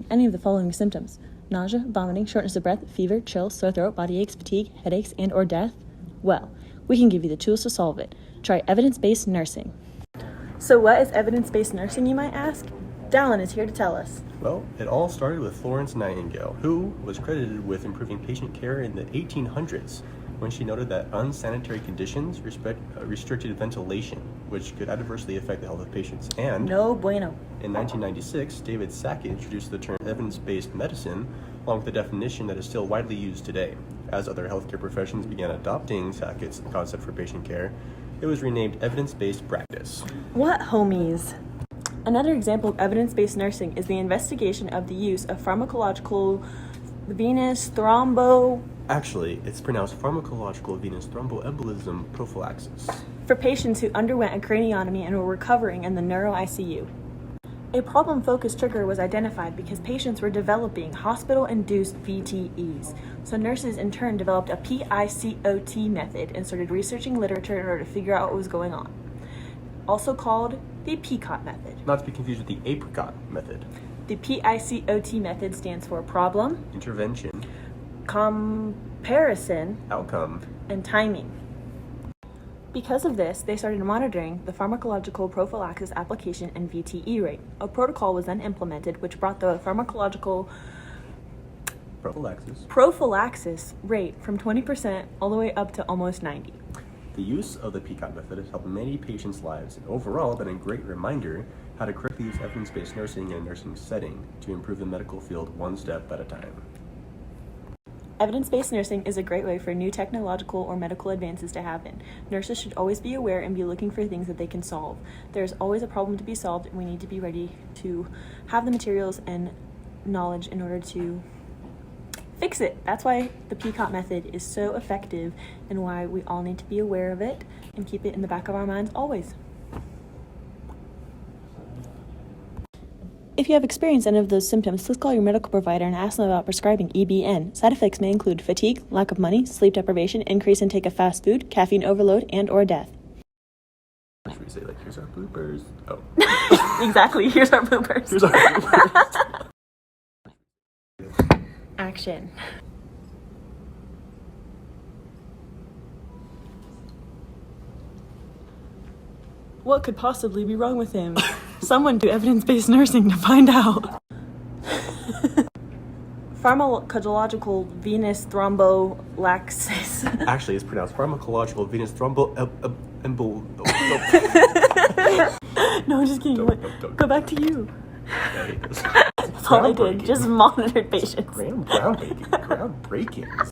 any of the following symptoms: nausea, vomiting, shortness of breath, fever, chill, sore throat, body aches, fatigue, headaches, and or death? Well, we can give you the tools to solve it. Try evidence-based nursing. So what is evidence-based nursing, you might ask? Dallin is here to tell us. Well, it all started with Florence Nightingale, who was credited with improving patient care in the 1800s when she noted that unsanitary conditions restricted ventilation, which could adversely affect the health of patients. And no bueno. In 1996, David Sackett introduced the term evidence-based medicine, along with a definition that is still widely used today. As other healthcare professions began adopting Sackett's concept for patient care, it was renamed evidence-based practice. What homies? Another example of evidence-based nursing is the investigation of the use of pharmacological venous thrombo... Actually, it's pronounced pharmacological venous thromboembolism prophylaxis. For patients who underwent a craniotomy and were recovering in the neuro ICU. A problem-focused trigger was identified because patients were developing hospital-induced VTEs. So nurses in turn developed a PICOT method and started researching literature in order to figure out what was going on. Also called the PICOT method. Not to be confused with the apricot method. The PICOT method stands for problem, intervention, comparison, outcome, and timing. Because of this, they started monitoring the pharmacological prophylaxis application and VTE rate. A protocol was then implemented which brought the pharmacological prophylaxis rate from 20% all the way up to almost 90%. The use of the PICOT method has helped many patients' lives and overall been a great reminder how to correctly use evidence-based nursing in a nursing setting to improve the medical field one step at a time. Evidence-based nursing is a great way for new technological or medical advances to happen. Nurses should always be aware and be looking for things that they can solve. There's always a problem to be solved, and we need to be ready to have the materials and knowledge in order to fix it. That's why the PICOT method is so effective and why we all need to be aware of it and keep it in the back of our minds always. If you have experienced any of those symptoms, please call your medical provider and ask them about prescribing EBN. Side effects may include fatigue, lack of money, sleep deprivation, increased intake of fast food, caffeine overload, and or death. Should we say, like, here's our bloopers? Oh. Exactly, here's our bloopers. Here's our bloopers. Action. What could possibly be wrong with him? Someone do evidence-based nursing to find out. Pharmacological venous thrombolysis. Actually, it's pronounced pharmacological venous thromboembolism. No, I'm just kidding. Don't. Go back to you. I hate this. That's all I did. Just monitored patients. Groundbreaking.